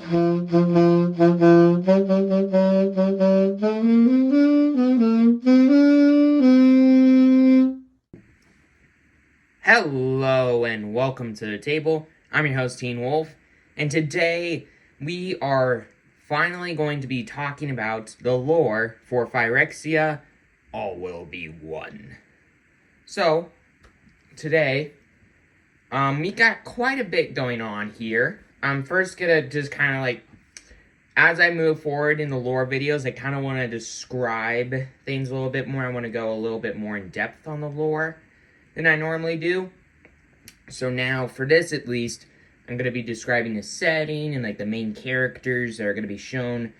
Hello and welcome to the table. I'm your host, Teen Wolf, and today we are finally going to be talking about the lore for Phyrexia, All Will Be One. So, today, we got quite a bit going on here. I'm first gonna just kind of like, as I move forward in the lore videos, I kind of want to describe things a little bit more. I want to go a little bit more in depth on the lore than I normally do. So now, for this at least, I'm going to be describing the setting and like the main characters that are going to be shown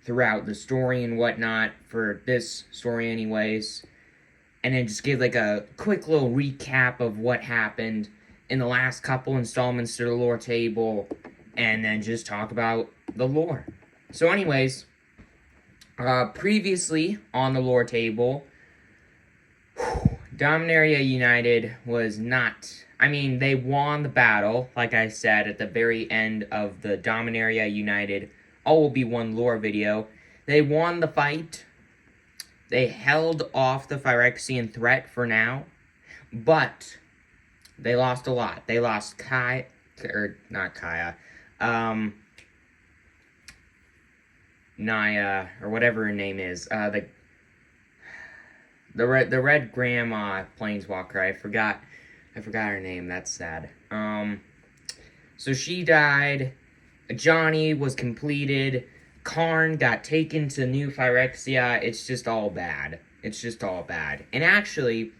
throughout the story and whatnot, for this story anyways. And then just give like a quick little recap of what happened in the last couple installments to the lore table, and then just talk about the lore. So anyways, previously on the lore table, Dominaria United was not... I mean, they won the battle, like I said, at the very end of the Dominaria United All Will Be One lore video. They won the fight. They held off the Phyrexian threat for now, but they lost a lot. They lost Naya, or whatever her name is, the red grandma planeswalker. I forgot her name. That's sad. So she died. Johnny was completed. Karn got taken to New Phyrexia. It's just all bad. And actually,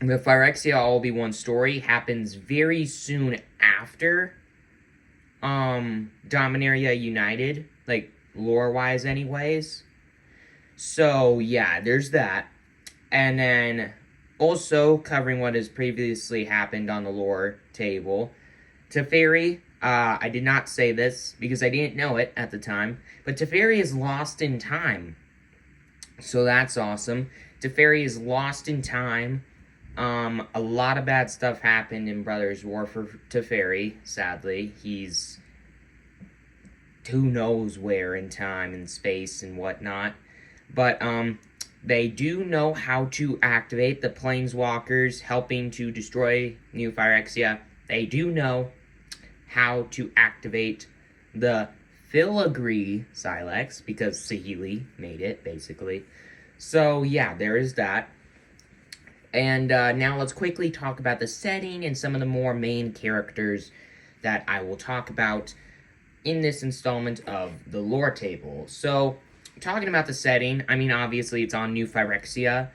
the Phyrexia All Will Be One story happens very soon after Dominaria United, like lore-wise anyways. So yeah, there's that. And then also covering what has previously happened on the lore table, Teferi, I did not say this because I didn't know it at the time, but Teferi is lost in time. So that's awesome. Teferi is lost in time. A lot of bad stuff happened in Brothers War for Teferi, sadly. He's who knows where in time and space and whatnot. But, they do know how to activate the Planeswalkers helping to destroy New Phyrexia. They do know how to activate the Filigree Silex, because Saheeli made it, basically. So, yeah, there is that. And now let's quickly talk about the setting and some of the more main characters that I will talk about in this installment of the lore table. So, talking about the setting, I mean, obviously it's on New Phyrexia,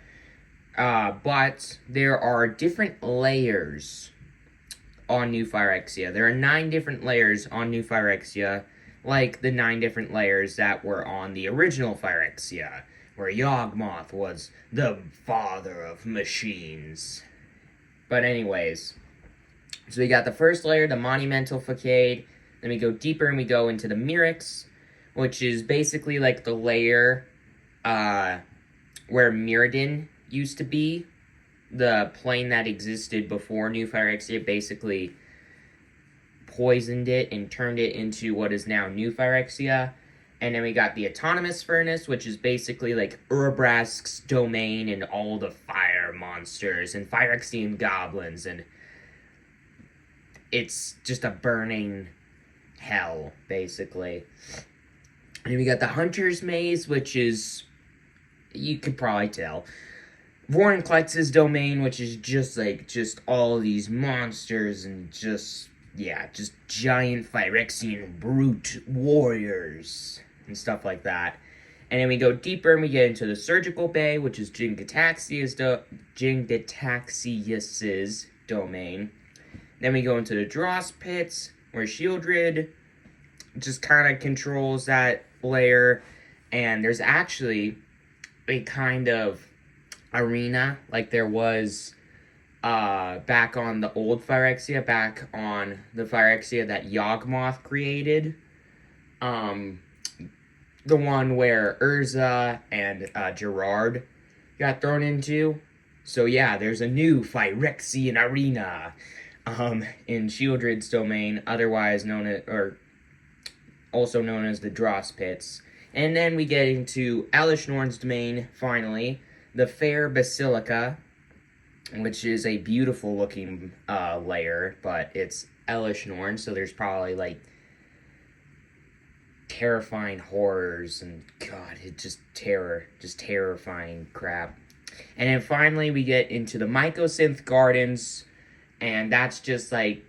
but there are different layers on New Phyrexia. There are 9 different layers on New Phyrexia, like the 9 different layers that were on the original Phyrexia, where Yawgmoth was the father of machines. But anyways, so we got the first layer, the Monumental Facade, then we go deeper and we go into the Mirrex, which is basically like the layer where Mirrodin used to be. The plane that existed before New Phyrexia basically poisoned it and turned it into what is now New Phyrexia. And then we got the Autonomous Furnace, which is basically like Urabrask's domain and all the fire monsters and Phyrexian goblins. And it's just a burning hell, basically. And we got the Hunter's Maze, which is, you could probably tell, Vorinclex's domain, which is just all these monsters and just giant Phyrexian brute warriors and stuff like that. And then we go deeper and we get into the Surgical Bay, which is Jin-Gitaxias's domain. Then we go into the Dross Pits, where Shieldred just kind of controls that layer, and there's actually a kind of arena like there was back on the old Phyrexia, back on the Phyrexia that Yawgmoth created. The one where Urza and Gerard got thrown into. So yeah, there's a new Phyrexian arena in Shieldred's domain, otherwise known as, or also known as the Dross Pits. And then we get into Elishnorn's domain, finally, the Fair Basilica, which is a beautiful looking layer, but it's Elishnorn, so there's probably like terrifying horrors and God, it's just terrifying crap. And then finally we get into the Mycosynth Gardens, and that's just like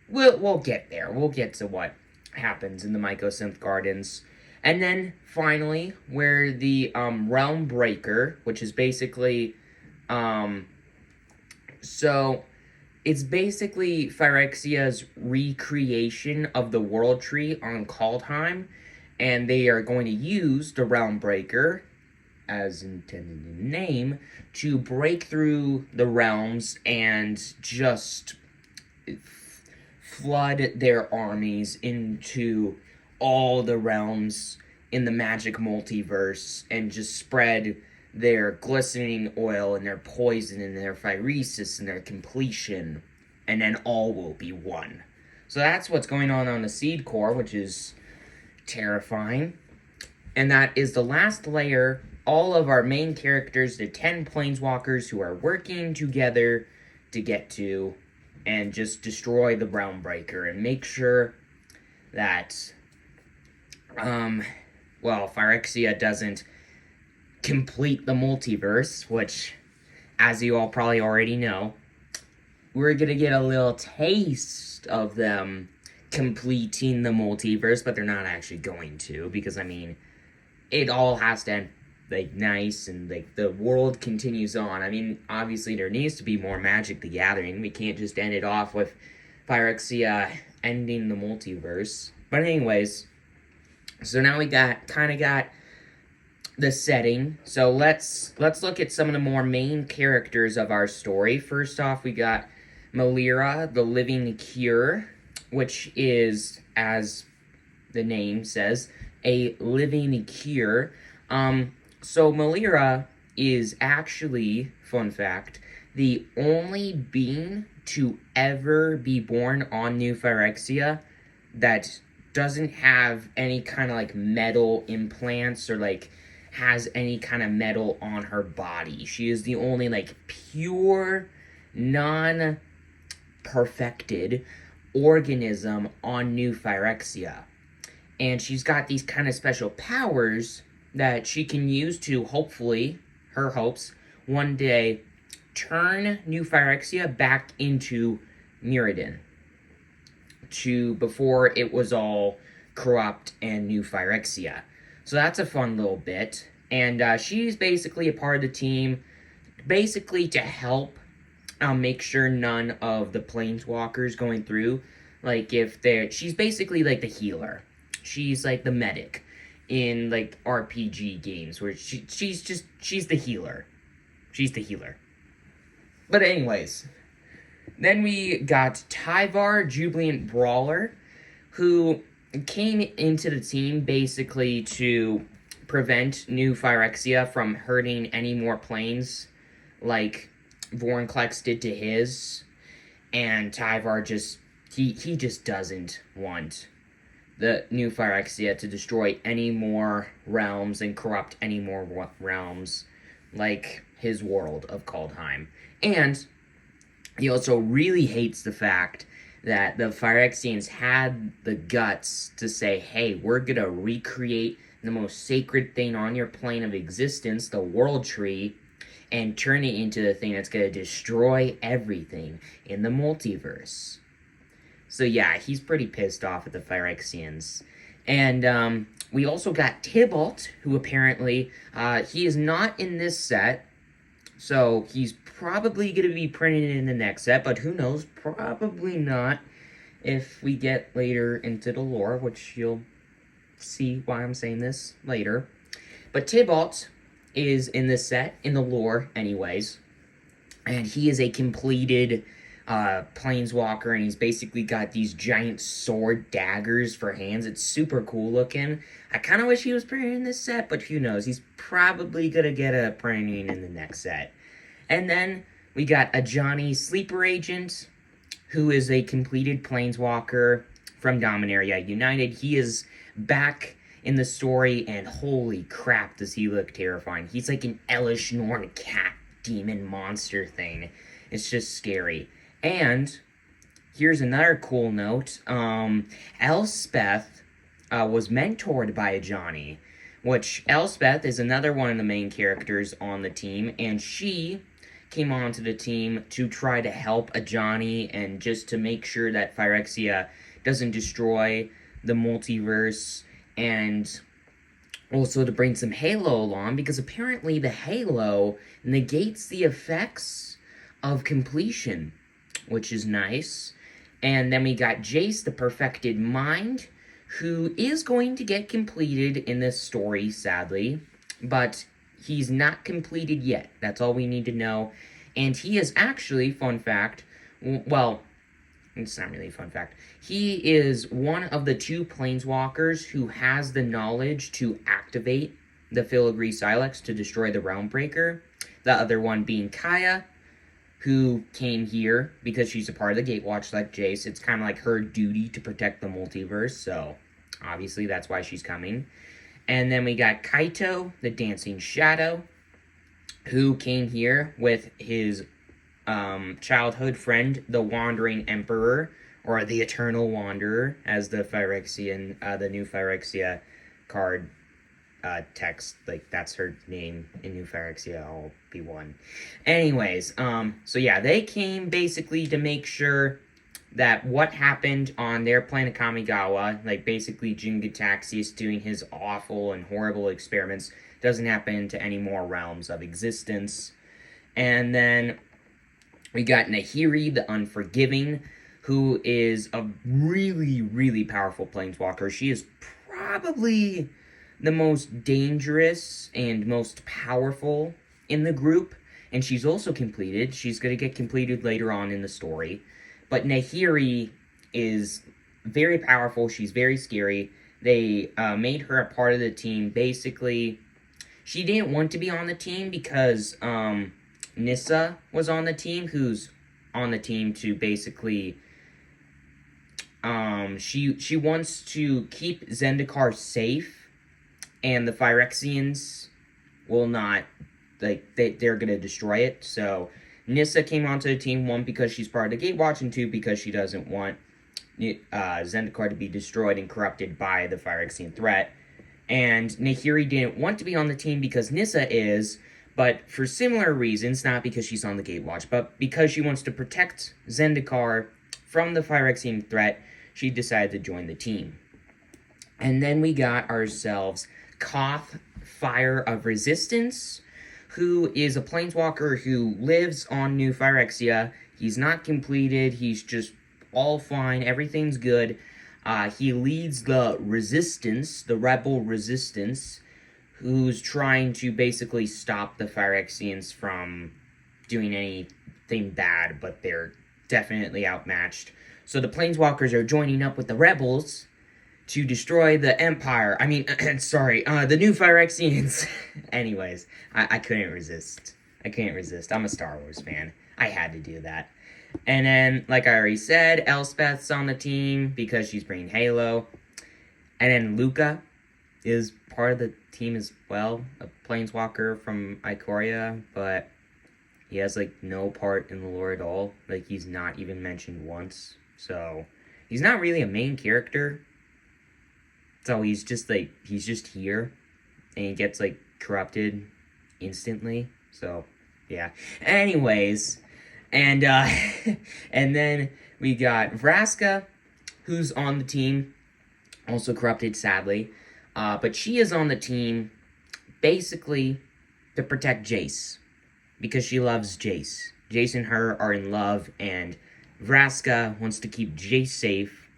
we'll get there. We'll get to what happens in the Mycosynth Gardens. And then finally, where the Realm Breaker, which is basically so it's basically Phyrexia's recreation of the World Tree on Kaldheim, and they are going to use the Realm Breaker, as intended in the name, to break through the realms and just flood their armies into all the realms in the magic multiverse and just spread their glistening oil and their poison and their phyresis and their completion, and then all will be one. So that's what's going on the Seed Core, which is terrifying. And that is the last layer. All of our main characters, the 10 planeswalkers who are working together to get to and just destroy the Realm Breaker and make sure that Phyrexia doesn't complete the multiverse, which, as you all probably already know, we're gonna get a little taste of them completing the multiverse, but they're not actually going to, because, I mean, it all has to end, like, nice, and, like, the world continues on. I mean, obviously, there needs to be more Magic the Gathering. We can't just end it off with Phyrexia ending the multiverse. But anyways, so now we got the setting. So let's look at some of the more main characters of our story. First off, we got Melira, the Living Cure, which is, as the name says, a living cure. So Melira is actually, fun fact, the only being to ever be born on New Phyrexia that doesn't have any kind of, like, metal implants or, like, has any kind of metal on her body. She is the only, like, pure, non-perfected organism on New Phyrexia. And she's got these kind of special powers that she can use to, hopefully, her hopes, one day turn New Phyrexia back into Mirrodin, before it was all corrupt and New Phyrexia. So that's a fun little bit. And she's basically a part of the team, basically to help make sure none of the planeswalkers going through, like, she's basically like the healer. She's like the medic in, like, RPG games, where she's the healer. She's the healer. But anyways, then we got Tyvar, Jubilant Brawler, who came into the team basically to prevent New Phyrexia from hurting any more planes like Vorinclex did to his. And Tyvar he just doesn't want the New Phyrexia to destroy any more realms and corrupt any more realms like his world of Kaldheim. And he also really hates the fact that the Phyrexians had the guts to say, hey, we're gonna recreate the most sacred thing on your plane of existence, the World Tree, and turn it into the thing that's gonna destroy everything in the multiverse. So yeah, he's pretty pissed off at the Phyrexians. And we also got Tybalt, who apparently, he is not in this set, so he's probably going to be printed in the next set, but who knows, probably not if we get later into the lore, which you'll see why I'm saying this later. But Tybalt is in this set, in the lore anyways, and he is a completed planeswalker, and he's basically got these giant sword daggers for hands. It's super cool looking. I kind of wish he was printed in this set, but who knows, he's probably going to get a printing in the next set. And then we got a Johnny Sleeper Agent, who is a completed planeswalker from Dominaria United. He is back in the story, and holy crap, does he look terrifying. He's like an Elish Norn cat demon monster thing. It's just scary. And here's another cool note. Elspeth was mentored by Johnny, which Elspeth is another one of the main characters on the team, and she came onto the team to try to help Ajani and just to make sure that Phyrexia doesn't destroy the multiverse, and also to bring some Halo along, because apparently the Halo negates the effects of completion, which is nice. And then we got Jace, the Perfected Mind, who is going to get completed in this story, sadly, but he's not completed yet. That's all we need to know. And he is actually, fun fact, well, it's not really a fun fact. He is one of the 2 planeswalkers who has the knowledge to activate the Filigree Silex to destroy the Realmbreaker. The other one being Kaya, who came here because she's a part of the Gatewatch like Jace. It's kind of like her duty to protect the multiverse, so obviously that's why she's coming. And then we got Kaito, the Dancing Shadow, who came here with his childhood friend, the Wandering Emperor, or the Eternal Wanderer, as the Phyrexian, the new Phyrexia card text, like, that's her name in New Phyrexia, all be one. Anyways, so yeah, they came basically to make sure that what happened on their planet Kamigawa, like basically Jin-Gitaxias doing his awful and horrible experiments, doesn't happen to any more realms of existence. And then we got Nahiri, the Unforgiving, who is a really, really powerful planeswalker. She is probably the most dangerous and most powerful in the group, and she's also completed. She's going to get completed later on in the story. But Nahiri is very powerful. She's very scary. They made her a part of the team. Basically, she didn't want to be on the team because Nissa was on the team, who's on the team to basically... she wants to keep Zendikar safe, and the Phyrexians will not, like, they're gonna destroy it. So Nissa came onto the team, 1, because she's part of the Gatewatch, and 2, because she doesn't want Zendikar to be destroyed and corrupted by the Phyrexian threat. And Nahiri didn't want to be on the team because Nissa is, but for similar reasons, not because she's on the Gatewatch, but because she wants to protect Zendikar from the Phyrexian threat, she decided to join the team. And then we got ourselves Koth, Fire of Resistance, who is a planeswalker who lives on New Phyrexia. He's not completed, he's just all fine, everything's good. He leads the Resistance, the Rebel Resistance, who's trying to basically stop the Phyrexians from doing anything bad, but they're definitely outmatched. So the Planeswalkers are joining up with the Rebels to destroy the Empire. I mean, sorry, the new Phyrexians. Anyways, I couldn't resist. I'm a Star Wars fan. I had to do that. And then, like I already said, Elspeth's on the team because she's bringing Halo. And then Luca is part of the team as well, a planeswalker from Ikoria, but he has, like, no part in the lore at all. Like, he's not even mentioned once. So, he's not really a main character. So, he's just here. And he gets, like, corrupted instantly. So, yeah. Anyways, and and then we got Vraska, who's on the team, also corrupted, sadly. But she is on the team, basically, to protect Jace. Because she loves Jace. Jace and her are in love, and Vraska wants to keep Jace safe.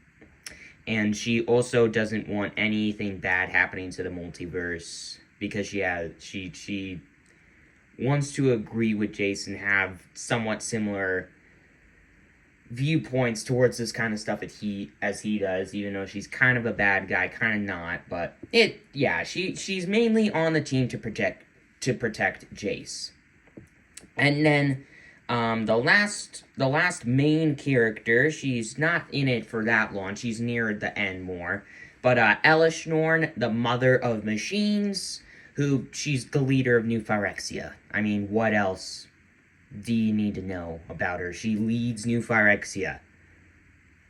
And she also doesn't want anything bad happening to the multiverse. Because she wants to agree with Jace and have somewhat similar viewpoints towards this kind of stuff as he does, even though she's kind of a bad guy, kind of not, but she's mainly on the team to protect Jace. And then The last main character, she's not in it for that long. She's near the end more. But Elishnorn, the mother of machines, who she's the leader of New Phyrexia. I mean, what else do you need to know about her? She leads New Phyrexia.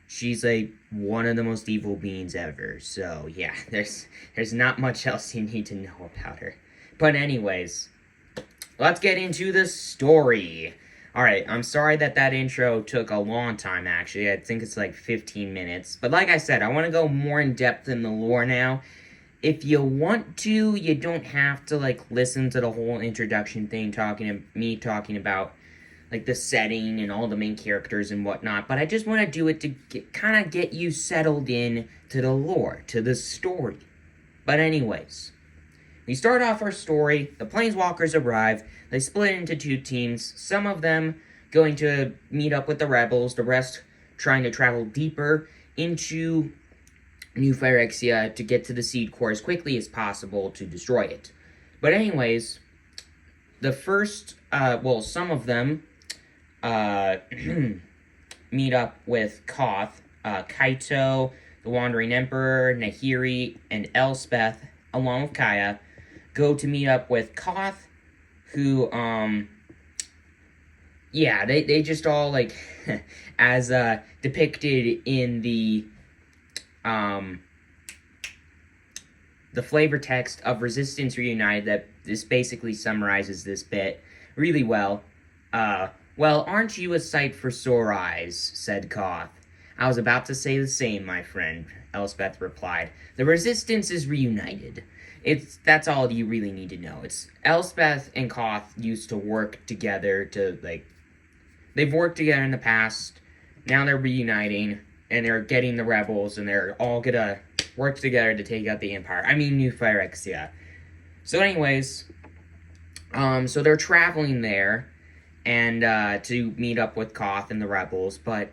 She's like one of the most evil beings ever. So yeah, there's not much else you need to know about her. But anyways, let's get into the story. Alright, I'm sorry that intro took a long time, actually. I think it's like 15 minutes. But like I said, I want to go more in depth in the lore now. If you want to, you don't have to, like, listen to the whole introduction thing, talking about, like, the setting and all the main characters and whatnot. But I just want to do it to kind of get you settled in to the lore, to the story. But anyways, we start off our story. The Planeswalkers arrive. They split into two teams. Some of them going to meet up with the rebels. The rest trying to travel deeper into New Phyrexia to get to the Seed Core as quickly as possible to destroy it. But anyways, the first, some of them meet up with Koth, Kaito, the Wandering Emperor, Nahiri, and Elspeth, along with Kaya, go to meet up with Koth, who, they just all, like, as, depicted in the flavor text of Resistance Reunited, that this basically summarizes this bit really well. Well, aren't you a sight for sore eyes, said Koth. I was about to say the same, my friend, Elspeth replied. The Resistance is reunited. That's all you really need to know. It's Elspeth and Koth used to work together to, like, they've worked together in the past. Now they're reuniting, and they're getting the rebels, and they're all gonna work together to take out the Empire. I mean, New Phyrexia. So anyways, so they're traveling there, and, to meet up with Koth and the rebels, but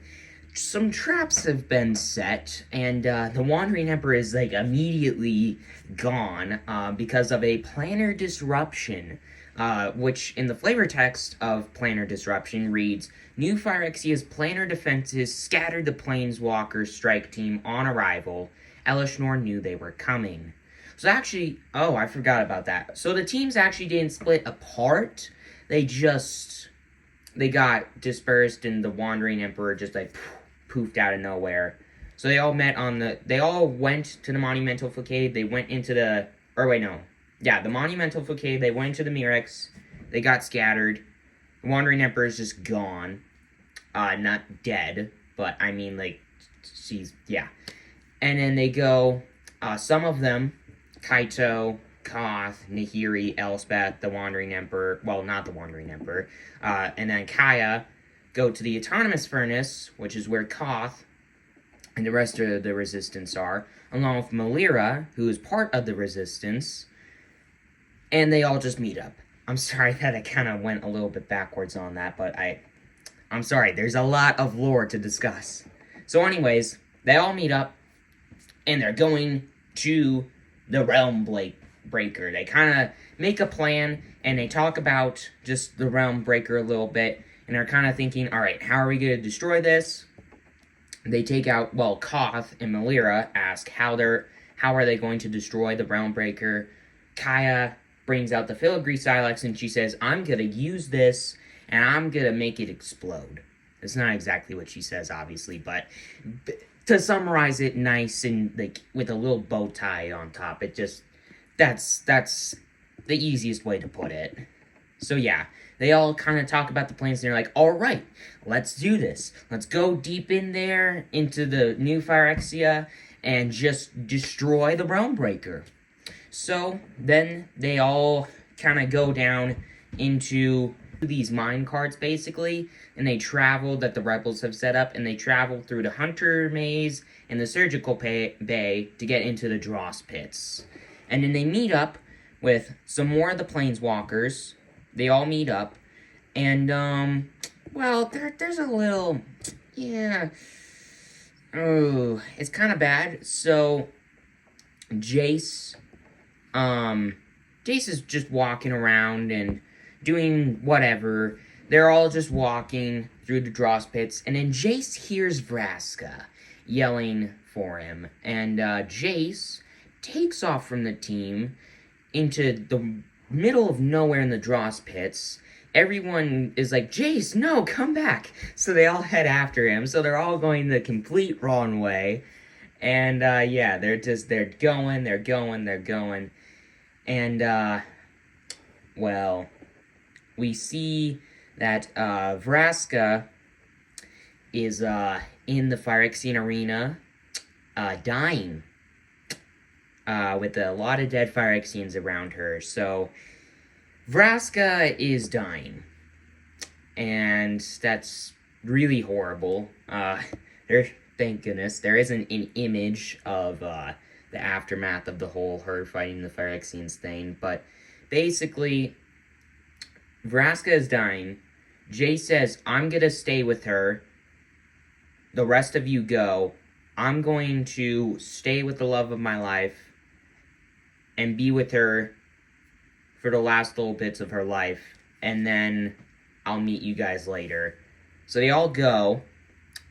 some traps have been set, and the Wandering Emperor is, like, immediately gone because of a planar disruption, which in the flavor text of planar disruption reads, New Phyrexia's planar defenses scattered the Planeswalker strike team on arrival. Elishnorn knew they were coming. So actually, I forgot about that. So the teams actually didn't split apart. They got dispersed, and the Wandering Emperor just, like, poofed out of nowhere. So they all went to the Monumental Facade. They went into the Monumental Facade. They went to the Mirrex. They got scattered. The Wandering Emperor is just gone. Not dead, but I mean, like, And then they go, some of them, Kaito, Koth, Nahiri, Elspeth, the Wandering Emperor, well, not the Wandering Emperor, and then Kaya, go to the Autonomous Furnace, which is where Koth and the rest of the Resistance are, along with Melira, who is part of the Resistance, and they all just meet up. I'm sorry that I kind of went a little bit backwards on that, but I'm sorry, there's a lot of lore to discuss. So anyways, they all meet up, and they're going to the Realm Breaker. They kind of make a plan, and they talk about just the Realm Breaker a little bit, and they're kind of thinking, alright, how are we going to destroy this? They take out, Koth and Melira ask how are they going to destroy the Realm Breaker. Kaya brings out the Filigree Silex, and she says, I'm going to use this, and I'm going to make it explode. It's not exactly what she says, obviously, but to summarize it nice and, like, with a little bow tie on top, that's the easiest way to put it. So yeah, they all kind of talk about the plans, and they're like, alright, let's do this. Let's go deep in there into the New Phyrexia and just destroy the Realm Breaker. So then they all kind of go down into these mine carts, basically, and they travel that the rebels have set up, and they travel through the Hunter Maze and the Surgical Bay to get into the Dross Pits. And then they meet up with some more of the Planeswalkers. They all meet up, and, there's a little, it's kind of bad. So, Jace is just walking around and doing whatever. they're all just walking through the dross pits, and then Jace hears Vraska yelling for him, and Jace takes off from the team into the middle of nowhere in the dross pits. Everyone is like, Jace, no, come back. So they all head after him. So they're all going the complete wrong way. And yeah, they're going. And well, we see that Vraska is in the Phyrexian arena, dying, with a lot of dead Phyrexians around her. So Vraska is dying, and that's really horrible. Thank goodness there isn't an image of the aftermath of the whole her fighting the Phyrexians thing, but basically, Vraska is dying. Jay says, I'm gonna stay with her. The rest of you go. I'm going to stay with the love of my life and be with her for the last little bits of her life, and then I'll meet you guys later. So they all go,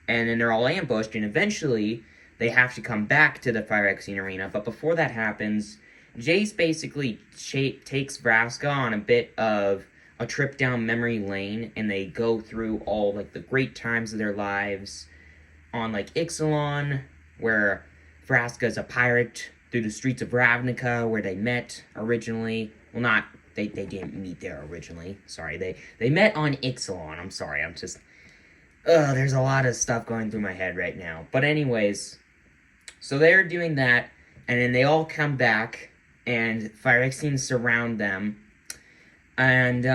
and then they're all ambushed, and eventually they have to come back to the Phyrexian arena. But before that happens, Jace basically takes Vraska on a bit of a trip down memory lane, and they go through all like the great times of their lives on like Ixalan, where Vraska's a pirate, through the streets of Ravnica, where they met originally. Well, not they didn't meet there originally. Sorry, they met on Ixalan. I'm sorry, I'm just there's a lot of stuff going through my head right now. But anyways, so they're doing that, and then they all come back, and Phyrexians surround them, and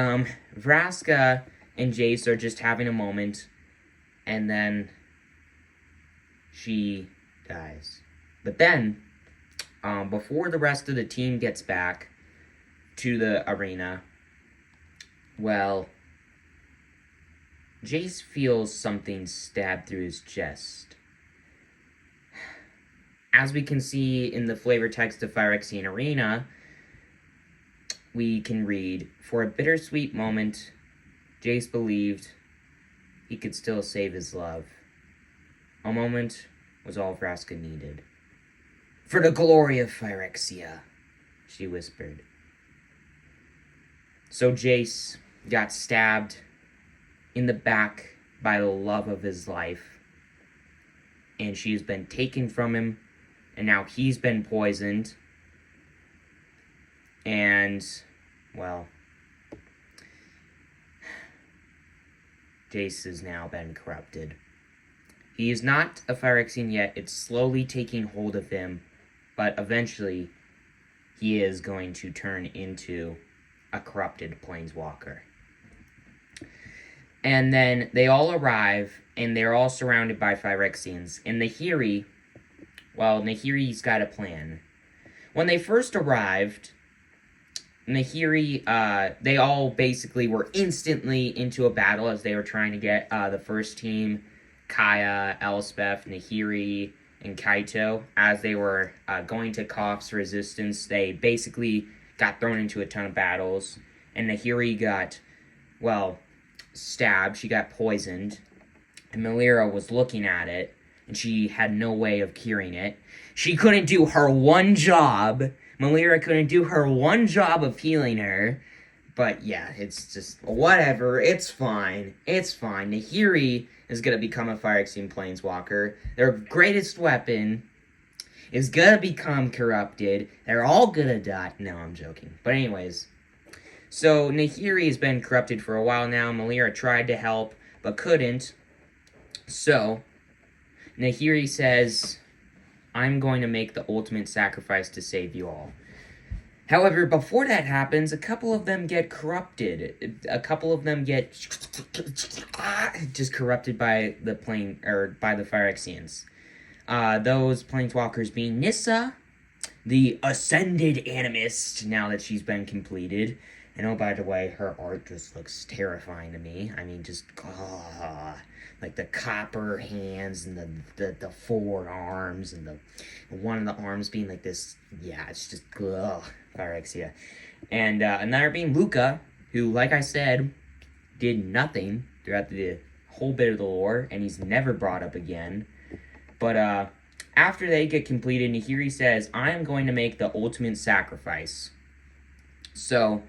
Vraska and Jace are just having a moment, and then she dies. But then, before the rest of the team gets back to the arena, well, Jace feels something stab through his chest. As we can see in the flavor text of Phyrexian Arena, we can read, for a bittersweet moment, Jace believed he could still save his love. A moment was all Vraska needed. For the glory of Phyrexia, she whispered. So Jace got stabbed in the back by the love of his life, and she's been taken from him, and now he's been poisoned, and, well, Jace has now been corrupted. He is not a Phyrexian yet. It's slowly taking hold of him, but eventually he is going to turn into a corrupted planeswalker. And then they all arrive, and they're all surrounded by Phyrexians. And Nahiri, well, Nahiri's got a plan. When they first arrived, Nahiri, they all basically were instantly into a battle as they were trying to get the first team, Kaya, Elspeth, Nahiri, and Kaito. As they were going to Koff's resistance, they basically got thrown into a ton of battles. And Nahiri got, well, stabbed. She got poisoned. And Melira was looking at it, and she had no way of curing it. She couldn't do her one job. Melira couldn't do her one job of healing her. But yeah, it's just, whatever. It's fine. It's fine. Nahiri is going to become a Phyrexian Planeswalker. Their greatest weapon is going to become corrupted. They're all going to die. No, I'm joking. But anyways, so Nahiri has been corrupted for a while now. Melira tried to help, but couldn't. So, Nahiri says, I'm going to make the ultimate sacrifice to save you all. However, before that happens, a couple of them get corrupted. A couple of them get just corrupted by the by the Phyrexians. Those planeswalkers being Nissa, the Ascended Animist, now that she's been completed. And oh, by the way, her art just looks terrifying to me. I mean, just, like the copper hands and the forward arms and the one of the arms being like this. Yeah, it's just, Phyrexia. And another being Luca, who, like I said, did nothing throughout the whole bit of the lore, and he's never brought up again. But after they get completed, Nahiri says, I am going to make the ultimate sacrifice. So,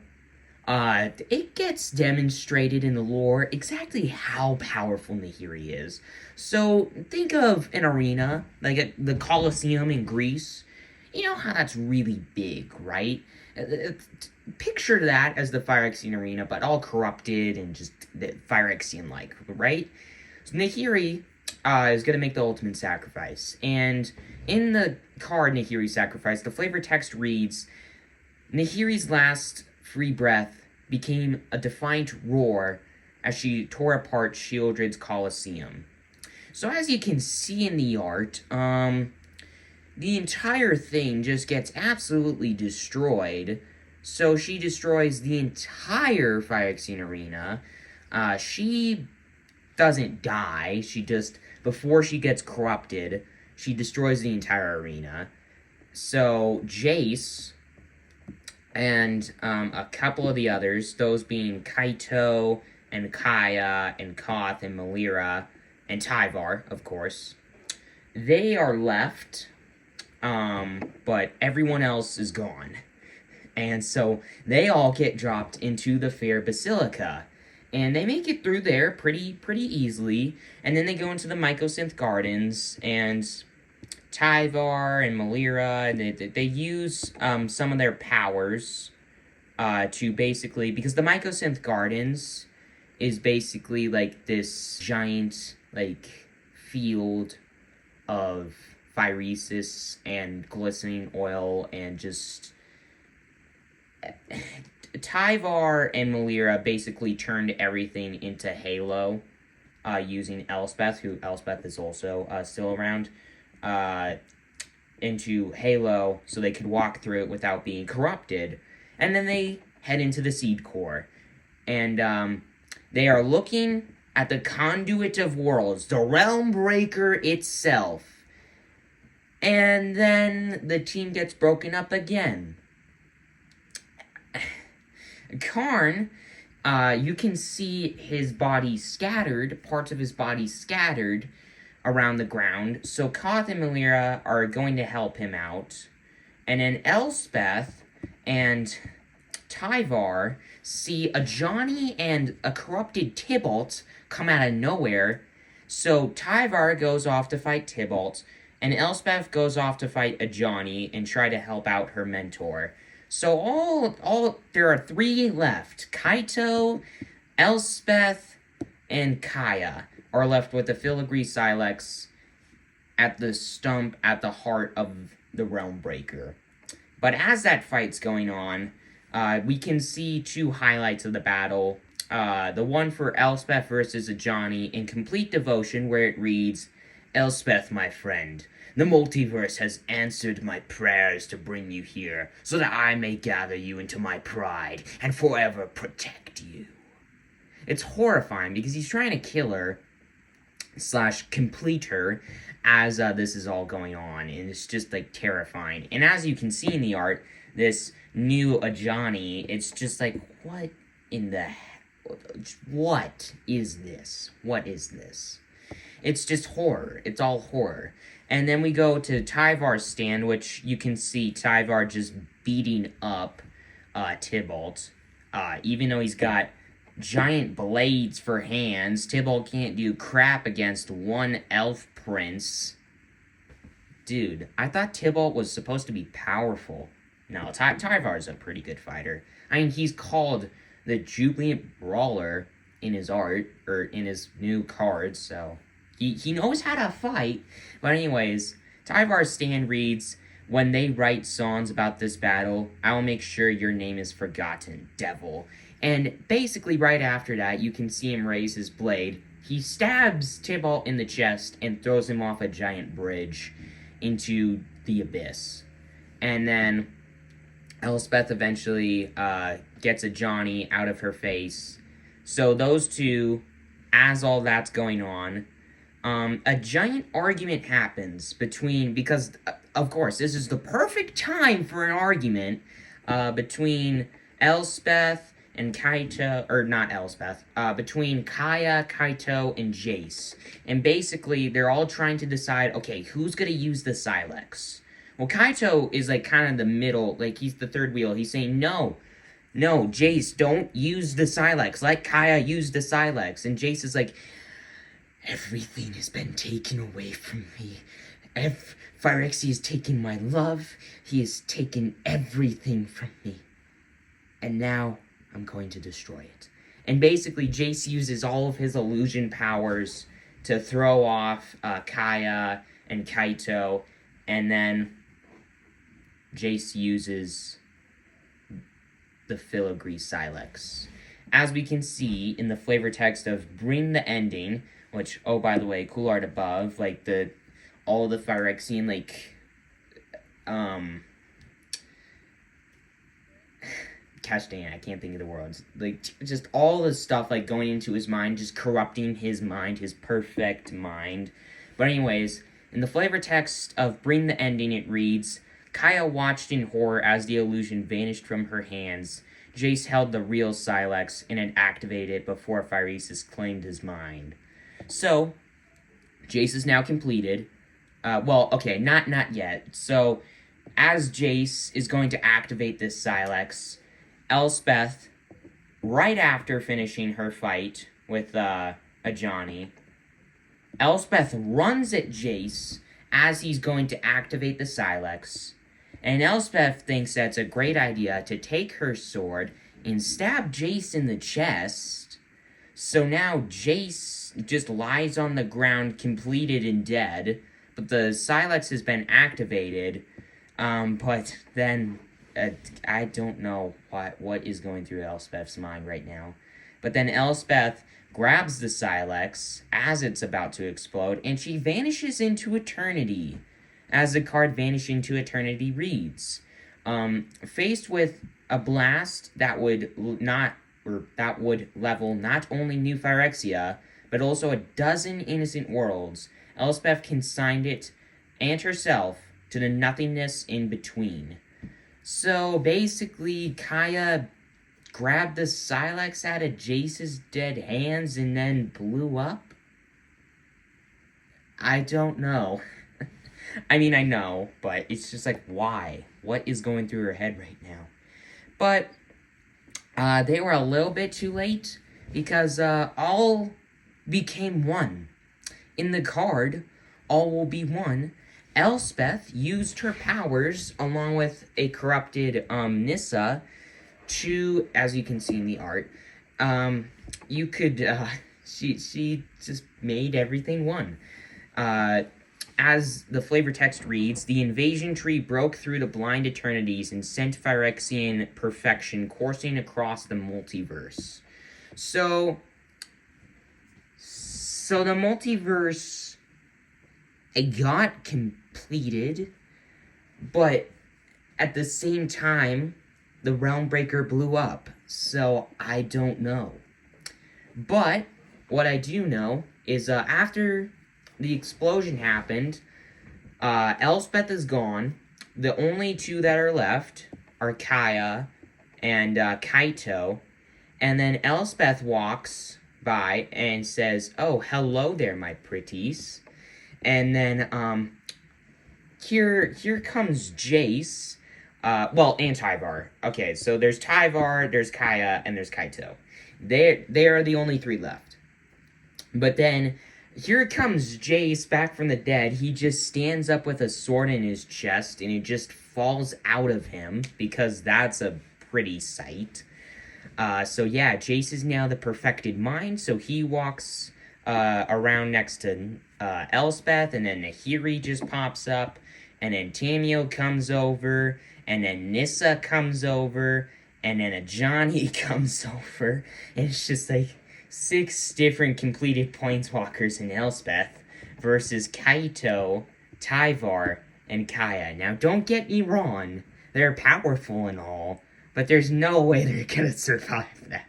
it gets demonstrated in the lore exactly how powerful Nahiri is. So, think of an arena, like the Colosseum in Greece. You know how that's really big, right? Picture that as the Phyrexian arena, but all corrupted and just Phyrexian-like, right? So Nahiri is going to make the ultimate sacrifice. And in the card Nahiri Sacrifice, the flavor text reads, Nahiri's last free breath became a defiant roar as she tore apart Shieldred's Colosseum. So as you can see in the art, the entire thing just gets absolutely destroyed. So she destroys the entire Phyrexian arena. She doesn't die. She just, before she gets corrupted, she destroys the entire arena. So Jace and a couple of the others, those being Kaito and Kaya and Koth and Melira and Tyvar, of course, they are left, but everyone else is gone. And so they all get dropped into the Fair Basilica. And they make it through there pretty easily. And then they go into the Mycosynth Gardens, and Tyvar and Melira, and they use some of their powers to basically, because the Mycosynth Gardens is basically like this giant like field of Phyresis and glistening oil, and just Tyvar and Melira basically turned everything into Halo, using Elspeth, who Elspeth is also still around, into Halo so they could walk through it without being corrupted. And then they head into the Seed Core. And they are looking at the Conduit of Worlds, the Realm Breaker itself. And then the team gets broken up again. Karn, you can see his body scattered, parts of his body scattered around the ground. So Koth and Melira are going to help him out. And then Elspeth and Tyvar see a Johnny and a corrupted Tybalt come out of nowhere. So Tyvar goes off to fight Tybalt, and Elspeth goes off to fight a Johnny and try to help out her mentor. So all there are 3 left. Kaito, Elspeth, and Kaya are left with the Filigree Silex at the stump at the heart of the Realm Breaker. But as that fight's going on, we can see 2 highlights of the battle. The one for Elspeth versus a Johnny in Complete Devotion, where it reads, Elspeth, my friend, the multiverse has answered my prayers to bring you here, so that I may gather you into my pride and forever protect you. It's horrifying because he's trying to kill her / complete her as this is all going on, and it's just like terrifying. And as you can see in the art, this new Ajani, it's just like, what in the what is this? What is this? It's just horror. It's all horror. And then we go to Tyvar's stand, which you can see Tyvar just beating up Tybalt. Even though he's got giant blades for hands, Tybalt can't do crap against one elf prince. Dude, I thought Tybalt was supposed to be powerful. No, Tyvar's a pretty good fighter. I mean, he's called the Jubilant Brawler in his art, or in his new cards, so he knows how to fight. But anyways, Tyvar's stand reads, when they write songs about this battle, I will make sure your name is forgotten, devil. And basically right after that, you can see him raise his blade. He stabs Tybalt in the chest and throws him off a giant bridge into the abyss. And then Elspeth eventually gets a Johnny out of her face. So those 2, as all that's going on, a giant argument happens between, because, of course, this is the perfect time for an argument between Elspeth and Kaito, or not Elspeth, between Kaya, Kaito, and Jace. And basically, they're all trying to decide, okay, who's gonna use the Silex? Well, Kaito is, like, kind of the middle, like, he's the third wheel. He's saying, no, Jace, don't use the Silex. Let Kaya use the Silex. And Jace is like, everything has been taken away from me. Phyrexia has taken my love. He has taken everything from me. And now I'm going to destroy it. And basically, Jace uses all of his illusion powers to throw off Kaya and Kaito. And then Jace uses the filigree Silex. As we can see in the flavor text of Bring the Ending, which, oh, by the way, cool art above, like, all the Phyrexian, like, gosh dang it, I can't think of the words. Like, just all the stuff, like, going into his mind, just corrupting his mind, his perfect mind. But anyways, in the flavor text of Bring the Ending, it reads, Kaya watched in horror as the illusion vanished from her hands. Jace held the real Silex and had activated it before Phyrexia claimed his mind. So, Jace is now completed. Well, okay, not yet. So, as Jace is going to activate this Silex, Elspeth, right after finishing her fight with Ajani, Elspeth runs at Jace as he's going to activate the Silex, and Elspeth thinks that's a great idea to take her sword and stab Jace in the chest. So now Jace just lies on the ground, completed and dead, but the Silex has been activated. But then I don't know what is going through Elspeth's mind right now. But then Elspeth grabs the Silex as it's about to explode, and she vanishes into eternity. As the card Vanish into Eternity reads, faced with a blast that would level not only New Phyrexia, but also a dozen innocent worlds, Elspeth consigned it and herself to the nothingness in between. So basically, Kaya grabbed the Silex out of Jace's dead hands and then blew up? I don't know. I mean, I know, but it's just like, why? What is going through her head right now? But they were a little bit too late, because all became one. In the card, all will be one. Elspeth used her powers, along with a corrupted Nissa, to, as you can see in the art, she just made everything one. As the flavor text reads, the invasion tree broke through the blind eternities and sent Phyrexian perfection coursing across the multiverse. So the multiverse, it got completed, but at the same time, the Realm Breaker blew up. So I don't know. But what I do know is after the explosion happened, Elspeth is gone. The only two that are left are Kaya and Kaito. And then Elspeth walks by and says, "Oh, hello there, my pretties." And then here comes Jace. And Tyvar. Okay, so there's Tyvar, there's Kaya, and there's Kaito. They are the only three left. But then here comes Jace back from the dead. He just stands up with a sword in his chest, and it just falls out of him, because that's a pretty sight. So yeah, Jace is now the perfected mind, so he walks around next to Elspeth, and then Nahiri just pops up, and then Tamio comes over, and then Nissa comes over, and then Ajani comes over, and it's just like 6 different completed planeswalkers in Elspeth versus Kaito, Tyvar, and Kaya. Now, don't get me wrong, they're powerful and all, but there's no way they're gonna survive that.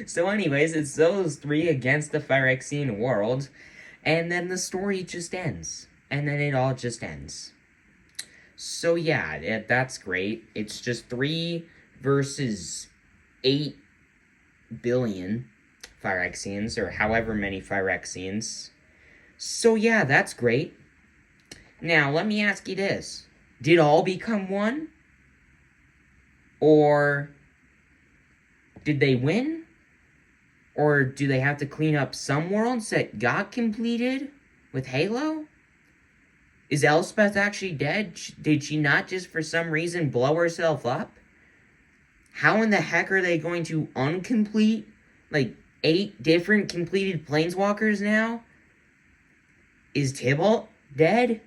So anyways, it's those 3 against the Phyrexian world, and then the story just ends. And then it all just ends. So yeah, that's great. It's just 3 versus 8 billion Phyrexians, or however many Phyrexians. So yeah, that's great. Now, let me ask you this. Did all become one? Or did they win? Or do they have to clean up some worlds that got completed with Halo? Is Elspeth actually dead? Did she not just for some reason blow herself up? How in the heck are they going to uncomplete, like, 8 different completed Planeswalkers now? Is Tybalt dead?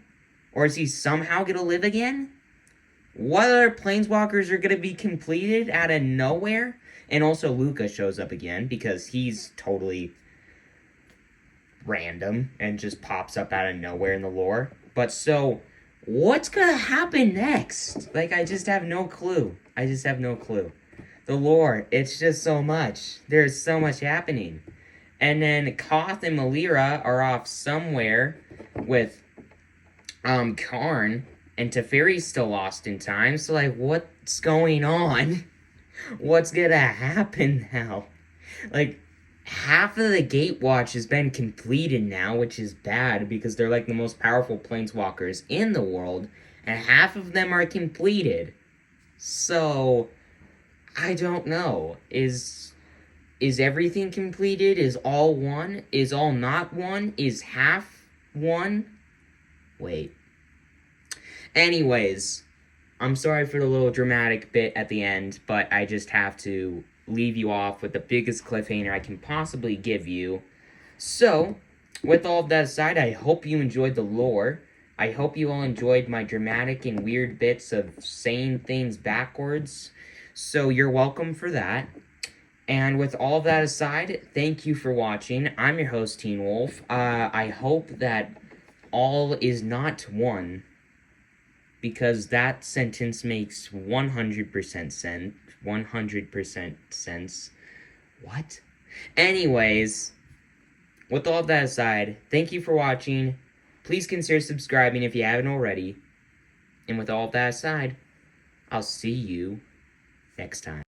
Or is he somehow gonna live again? What other Planeswalkers are gonna be completed out of nowhere? And also Luca shows up again, because he's totally random and just pops up out of nowhere in the lore. But so, what's gonna happen next? Like, I just have no clue. I just have no clue. The lore, it's just so much. There's so much happening. And then Koth and Malira are off somewhere with Karn, and Teferi's still lost in time. So, like, what's going on? What's gonna happen now? Like, half of the Gatewatch has been completed now, which is bad because they're like the most powerful planeswalkers in the world, and half of them are completed. So, I don't know. Is everything completed? Is all one? Is all not one? Is half one? Wait. Anyways, I'm sorry for the little dramatic bit at the end, but I just have to leave you off with the biggest cliffhanger I can possibly give you. So, with all of that aside, I hope you enjoyed the lore. I hope you all enjoyed my dramatic and weird bits of saying things backwards. So, you're welcome for that. And with all of that aside, thank you for watching. I'm your host, Teen Wolf. I hope that all is not one, because that sentence makes 100% sense. 100% sense. What? Anyways, with all of that aside, thank you for watching. Please consider subscribing if you haven't already. And with all of that aside, I'll see you next time.